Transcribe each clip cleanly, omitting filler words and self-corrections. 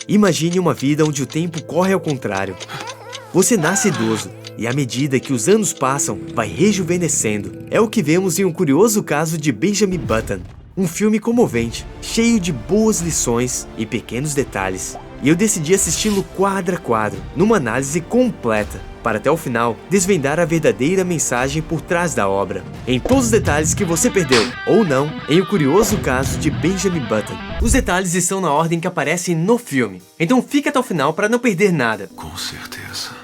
Imagine uma vida onde o tempo corre ao contrário. Você nasce idoso e à medida que os anos passam, vai rejuvenescendo. É o que vemos em um curioso caso de Benjamin Button. Um filme comovente, cheio de boas lições e pequenos detalhes. E eu decidi assisti-lo quadro a quadro, numa análise completa, para até o final desvendar a verdadeira mensagem por trás da obra. Em todos os detalhes que você perdeu, ou não, em O Curioso Caso de Benjamin Button. Os detalhes estão na ordem que aparecem no filme, então fica até o final para não perder nada. Com certeza.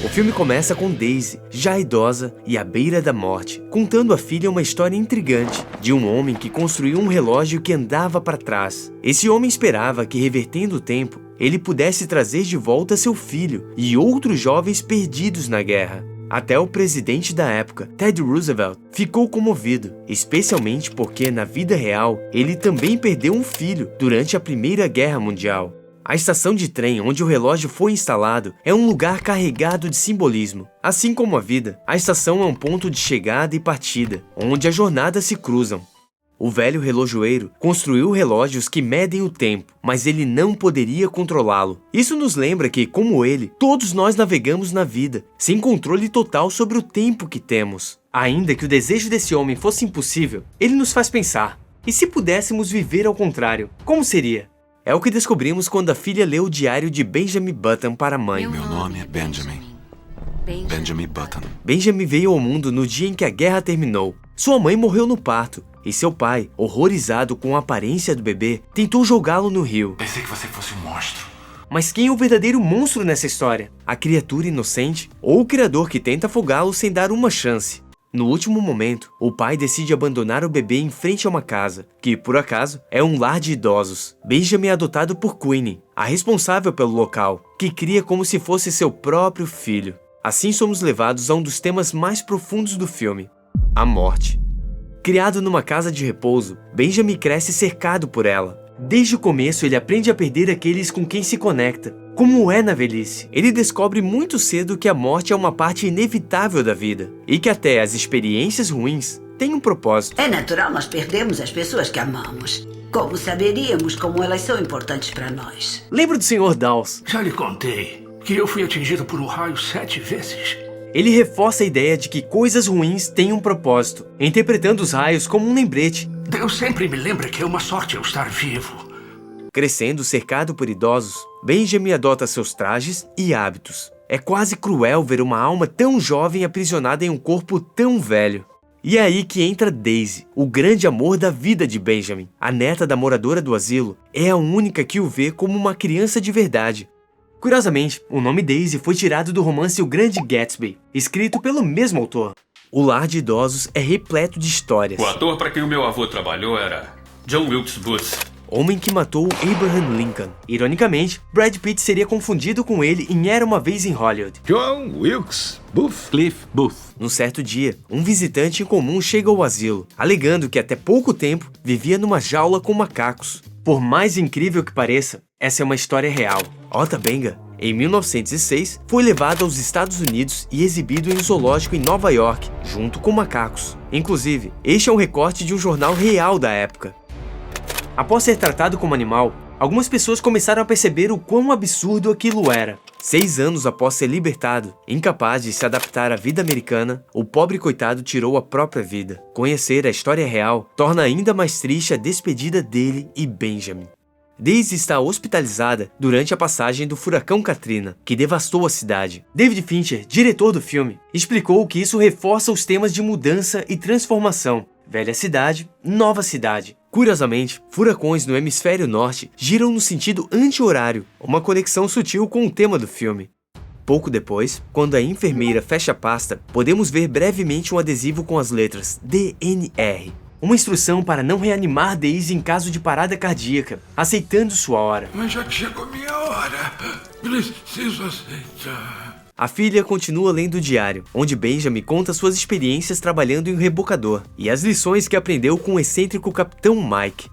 O filme começa com Daisy, já idosa e à beira da morte, contando à filha uma história intrigante de um homem que construiu um relógio que andava para trás. Esse homem esperava que, revertendo o tempo, ele pudesse trazer de volta seu filho e outros jovens perdidos na guerra. Até o presidente da época, Teddy Roosevelt, ficou comovido, especialmente porque, na vida real, ele também perdeu um filho durante a Primeira Guerra Mundial. A estação de trem onde o relógio foi instalado é um lugar carregado de simbolismo. Assim como a vida, a estação é um ponto de chegada e partida, onde as jornadas se cruzam. O velho relojoeiro construiu relógios que medem o tempo, mas ele não poderia controlá-lo. Isso nos lembra que, como ele, todos nós navegamos na vida, sem controle total sobre o tempo que temos. Ainda que o desejo desse homem fosse impossível, ele nos faz pensar: e se pudéssemos viver ao contrário, como seria? É o que descobrimos quando a filha leu o diário de Benjamin Button para a mãe. Meu nome é Benjamin. Benjamin Button. Benjamin veio ao mundo no dia em que a guerra terminou. Sua mãe morreu no parto, e seu pai, horrorizado com a aparência do bebê, tentou jogá-lo no rio. Pensei que você fosse um monstro. Mas quem é o verdadeiro monstro nessa história? A criatura inocente ou o criador que tenta afogá-lo sem dar uma chance? No último momento, o pai decide abandonar o bebê em frente a uma casa, que, por acaso, é um lar de idosos. Benjamin é adotado por Queenie, a responsável pelo local, que cria como se fosse seu próprio filho. Assim somos levados a um dos temas mais profundos do filme: a morte. Criado numa casa de repouso, Benjamin cresce cercado por ela. Desde o começo, ele aprende a perder aqueles com quem se conecta. Como é na velhice, ele descobre muito cedo que a morte é uma parte inevitável da vida e que até as experiências ruins têm um propósito. É natural nós perdermos as pessoas que amamos. Como saberíamos como elas são importantes para nós? Lembra do Sr. Dawes? Já lhe contei que eu fui atingido por um raio 7 vezes. Ele reforça a ideia de que coisas ruins têm um propósito, interpretando os raios como um lembrete. Deus sempre me lembra que é uma sorte eu estar vivo. Crescendo cercado por idosos, Benjamin adota seus trajes e hábitos. É quase cruel ver uma alma tão jovem aprisionada em um corpo tão velho. E é aí que entra Daisy, o grande amor da vida de Benjamin. A neta da moradora do asilo é a única que o vê como uma criança de verdade. Curiosamente, o nome Daisy foi tirado do romance O Grande Gatsby, escrito pelo mesmo autor. O lar de idosos é repleto de histórias. O ator para quem o meu avô trabalhou era John Wilkes Booth. Homem que matou Abraham Lincoln. Ironicamente, Brad Pitt seria confundido com ele em Era Uma Vez em Hollywood. John Wilkes Booth. Cliff Booth. Num certo dia, um visitante em comum chega ao asilo, alegando que até pouco tempo vivia numa jaula com macacos. Por mais incrível que pareça, essa é uma história real. Ota Benga, em 1906, foi levado aos Estados Unidos e exibido em um zoológico em Nova York, junto com macacos. Inclusive, este é um recorte de um jornal real da época. Após ser tratado como animal, algumas pessoas começaram a perceber o quão absurdo aquilo era. 6 anos após ser libertado, incapaz de se adaptar à vida americana, o pobre coitado tirou a própria vida. Conhecer a história real torna ainda mais triste a despedida dele e Benjamin. Daisy está hospitalizada durante a passagem do furacão Katrina, que devastou a cidade. David Fincher, diretor do filme, explicou que isso reforça os temas de mudança e transformação. Velha cidade, nova cidade. Curiosamente, furacões no hemisfério norte giram no sentido anti-horário, uma conexão sutil com o tema do filme. Pouco depois, quando a enfermeira fecha a pasta, podemos ver brevemente um adesivo com as letras DNR. Uma instrução para não reanimar Daisy em caso de parada cardíaca, aceitando sua hora. Mas já chegou minha hora. Preciso aceitar. A filha continua lendo o diário, onde Benjamin conta suas experiências trabalhando em um rebocador e as lições que aprendeu com o excêntrico Capitão Mike.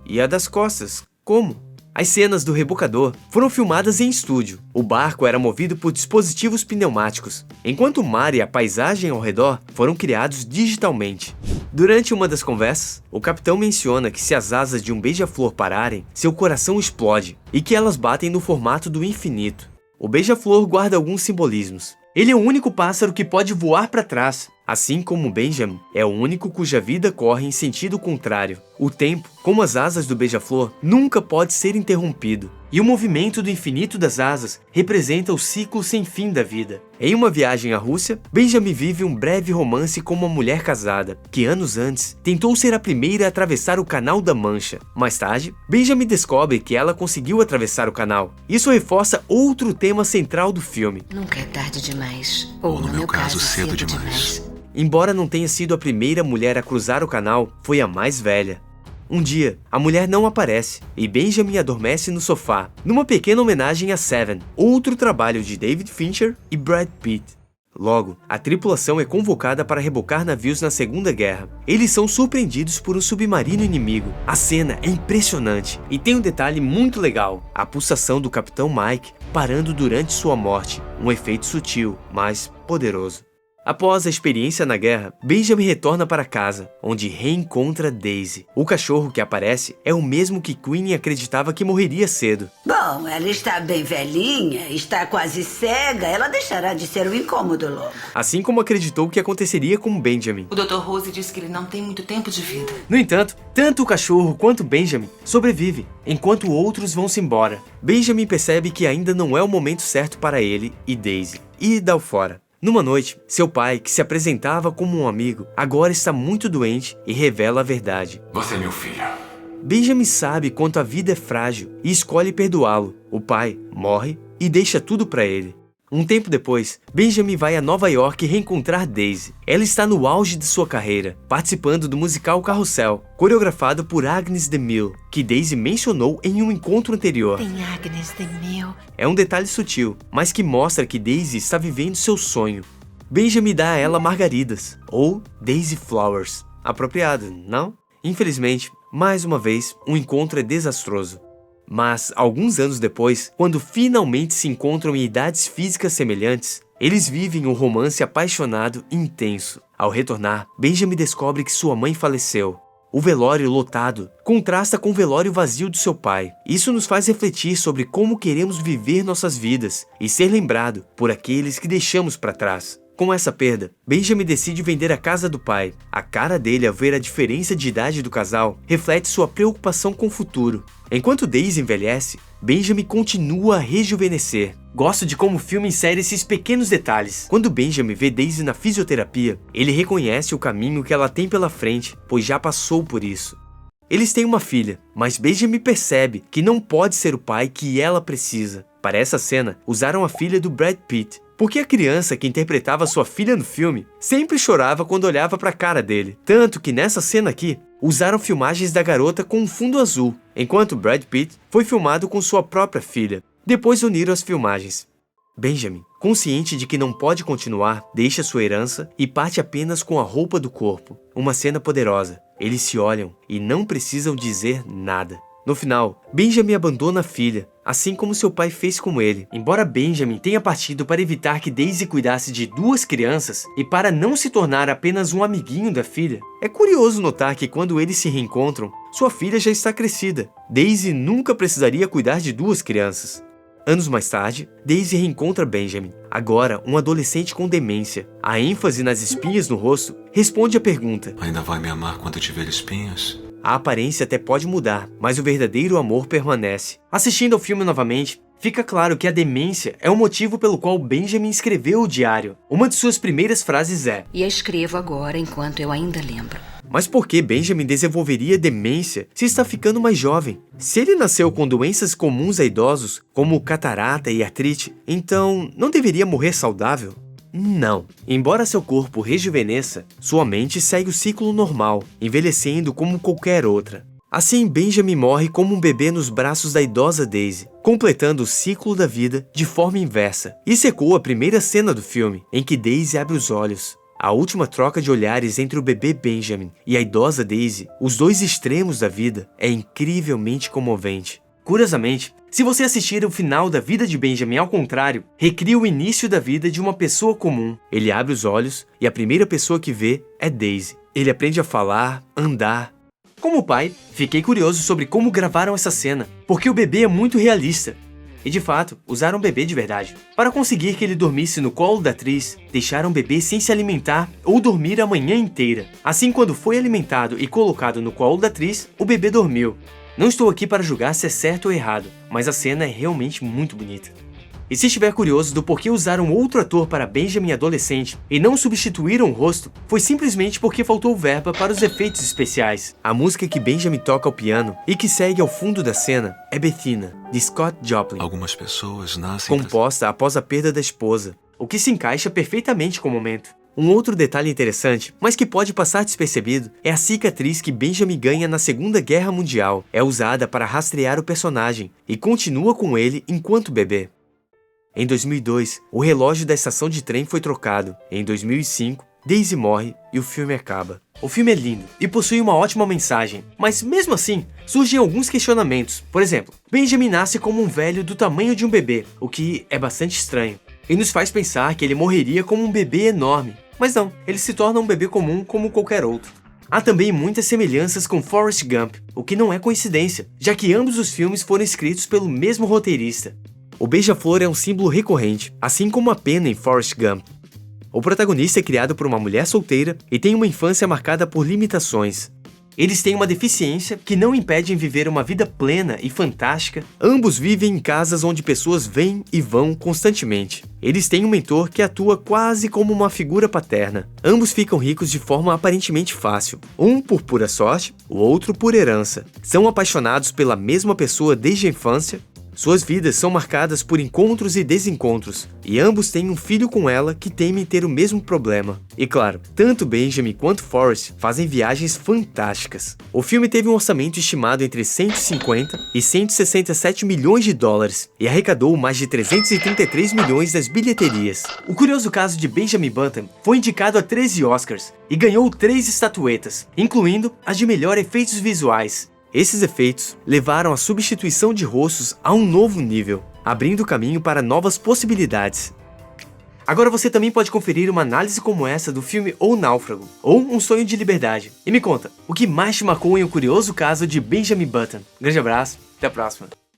E a das costas, como? As cenas do rebocador foram filmadas em estúdio. O barco era movido por dispositivos pneumáticos, enquanto o mar e a paisagem ao redor foram criados digitalmente. Durante uma das conversas, o capitão menciona que se as asas de um beija-flor pararem, seu coração explode e que elas batem no formato do infinito. O beija-flor guarda alguns simbolismos. Ele é o único pássaro que pode voar para trás, assim como Benjamin é o único cuja vida corre em sentido contrário. O tempo, como as asas do beija-flor, nunca pode ser interrompido. E o movimento do infinito das asas representa o ciclo sem fim da vida. Em uma viagem à Rússia, Benjamin vive um breve romance com uma mulher casada, que anos antes tentou ser a primeira a atravessar o Canal da Mancha. Mais tarde, Benjamin descobre que ela conseguiu atravessar o canal. Isso reforça outro tema central do filme. Nunca é tarde demais. Ou no meu caso, cedo demais. Embora não tenha sido a primeira mulher a cruzar o canal, foi a mais velha. Um dia, a mulher não aparece e Benjamin adormece no sofá, numa pequena homenagem a Seven, outro trabalho de David Fincher e Brad Pitt. Logo, a tripulação é convocada para rebocar navios na Segunda Guerra. Eles são surpreendidos por um submarino inimigo. A cena é impressionante e tem um detalhe muito legal: a pulsação do Capitão Mike parando durante sua morte, um efeito sutil, mas poderoso. Após a experiência na guerra, Benjamin retorna para casa, onde reencontra Daisy. O cachorro que aparece é o mesmo que Queenie acreditava que morreria cedo. Bom, ela está bem velhinha, está quase cega, ela deixará de ser um incômodo logo. Assim como acreditou que aconteceria com Benjamin. O Dr. Rose disse que ele não tem muito tempo de vida. No entanto, tanto o cachorro quanto Benjamin sobrevivem, enquanto outros vão-se embora. Benjamin percebe que ainda não é o momento certo para ele e Daisy, e dá o fora. Numa noite, seu pai, que se apresentava como um amigo, agora está muito doente e revela a verdade. Você é meu filho. Benjamin sabe quanto a vida é frágil e escolhe perdoá-lo. O pai morre e deixa tudo para ele. Um tempo depois, Benjamin vai a Nova York reencontrar Daisy. Ela está no auge de sua carreira, participando do musical Carrossel, coreografado por Agnes DeMille, que Daisy mencionou em um encontro anterior. Tem Agnes DeMille. É um detalhe sutil, mas que mostra que Daisy está vivendo seu sonho. Benjamin dá a ela margaridas, ou Daisy Flowers. Apropriado, não? Infelizmente, mais uma vez, o encontro é desastroso. Mas, alguns anos depois, quando finalmente se encontram em idades físicas semelhantes, eles vivem um romance apaixonado e intenso. Ao retornar, Benjamin descobre que sua mãe faleceu. O velório lotado contrasta com o velório vazio do seu pai. Isso nos faz refletir sobre como queremos viver nossas vidas e ser lembrado por aqueles que deixamos para trás. Com essa perda, Benjamin decide vender a casa do pai. A cara dele ao ver a diferença de idade do casal reflete sua preocupação com o futuro. Enquanto Daisy envelhece, Benjamin continua a rejuvenescer. Gosto de como o filme insere esses pequenos detalhes. Quando Benjamin vê Daisy na fisioterapia, ele reconhece o caminho que ela tem pela frente, pois já passou por isso. Eles têm uma filha, mas Benjamin percebe que não pode ser o pai que ela precisa. Para essa cena, usaram a filha do Brad Pitt, porque a criança que interpretava sua filha no filme sempre chorava quando olhava para a cara dele. Tanto que nessa cena aqui, usaram filmagens da garota com um fundo azul, enquanto Brad Pitt foi filmado com sua própria filha. Depois uniram as filmagens. Benjamin, consciente de que não pode continuar, deixa sua herança e parte apenas com a roupa do corpo. Uma cena poderosa. Eles se olham e não precisam dizer nada. No final, Benjamin abandona a filha, assim como seu pai fez com ele. Embora Benjamin tenha partido para evitar que Daisy cuidasse de duas crianças e para não se tornar apenas um amiguinho da filha, é curioso notar que quando eles se reencontram, sua filha já está crescida. Daisy nunca precisaria cuidar de duas crianças. Anos mais tarde, Daisy reencontra Benjamin, agora um adolescente com demência. A ênfase nas espinhas no rosto responde à pergunta: Ainda vai me amar quando tiver espinhas? A aparência até pode mudar, mas o verdadeiro amor permanece. Assistindo ao filme novamente, fica claro que a demência é o motivo pelo qual Benjamin escreveu o diário. Uma de suas primeiras frases é: E a escrevo agora enquanto eu ainda lembro. Mas por que Benjamin desenvolveria demência se está ficando mais jovem? Se ele nasceu com doenças comuns a idosos, como catarata e artrite, então não deveria morrer saudável? Não. Embora seu corpo rejuvenesça, sua mente segue o ciclo normal, envelhecendo como qualquer outra. Assim, Benjamin morre como um bebê nos braços da idosa Daisy, completando o ciclo da vida de forma inversa. Isso ecoa a primeira cena do filme, em que Daisy abre os olhos. A última troca de olhares entre o bebê Benjamin e a idosa Daisy, os dois extremos da vida, é incrivelmente comovente. Curiosamente, se você assistir o final da vida de Benjamin ao contrário, recria o início da vida de uma pessoa comum. Ele abre os olhos e a primeira pessoa que vê é Daisy. Ele aprende a falar, andar. Como pai, fiquei curioso sobre como gravaram essa cena, porque o bebê é muito realista. E de fato, usaram o bebê de verdade. Para conseguir que ele dormisse no colo da atriz, deixaram o bebê sem se alimentar ou dormir a manhã inteira. Assim, quando foi alimentado e colocado no colo da atriz, o bebê dormiu. Não estou aqui para julgar se é certo ou errado, mas a cena é realmente muito bonita. E se estiver curioso do porquê usaram outro ator para Benjamin adolescente e não substituíram o rosto, foi simplesmente porque faltou verba para os efeitos especiais. A música que Benjamin toca ao piano e que segue ao fundo da cena é Bethina, de Scott Joplin, Algumas pessoas nascem... composta após a perda da esposa, o que se encaixa perfeitamente com o momento. Um outro detalhe interessante, mas que pode passar despercebido, é a cicatriz que Benjamin ganha na Segunda Guerra Mundial. É usada para rastrear o personagem e continua com ele enquanto bebê. Em 2002, o relógio da estação de trem foi trocado. Em 2005, Daisy morre e o filme acaba. O filme é lindo e possui uma ótima mensagem, mas mesmo assim, surgem alguns questionamentos. Por exemplo, Benjamin nasce como um velho do tamanho de um bebê, o que é bastante estranho, e nos faz pensar que ele morreria como um bebê enorme. Mas não, ele se torna um bebê comum como qualquer outro. Há também muitas semelhanças com Forrest Gump, o que não é coincidência, já que ambos os filmes foram escritos pelo mesmo roteirista. O beija-flor é um símbolo recorrente, assim como a pena em Forrest Gump. O protagonista é criado por uma mulher solteira e tem uma infância marcada por limitações. Eles têm uma deficiência que não impede em viver uma vida plena e fantástica. Ambos vivem em casas onde pessoas vêm e vão constantemente. Eles têm um mentor que atua quase como uma figura paterna. Ambos ficam ricos de forma aparentemente fácil. Um por pura sorte, o outro por herança. São apaixonados pela mesma pessoa desde a infância. Suas vidas são marcadas por encontros e desencontros, e ambos têm um filho com ela que teme ter o mesmo problema. E claro, tanto Benjamin quanto Forrest fazem viagens fantásticas. O filme teve um orçamento estimado entre 150 e 167 milhões de dólares, e arrecadou mais de 333 milhões nas bilheterias. O curioso caso de Benjamin Button foi indicado a 13 Oscars, e ganhou 3 estatuetas, incluindo as de melhor efeitos visuais. Esses efeitos levaram a substituição de rostos a um novo nível, abrindo caminho para novas possibilidades. Agora você também pode conferir uma análise como essa do filme O Náufrago, ou Um Sonho de Liberdade. E me conta, o que mais te marcou em O Curioso Caso de Benjamin Button? Grande abraço, até a próxima.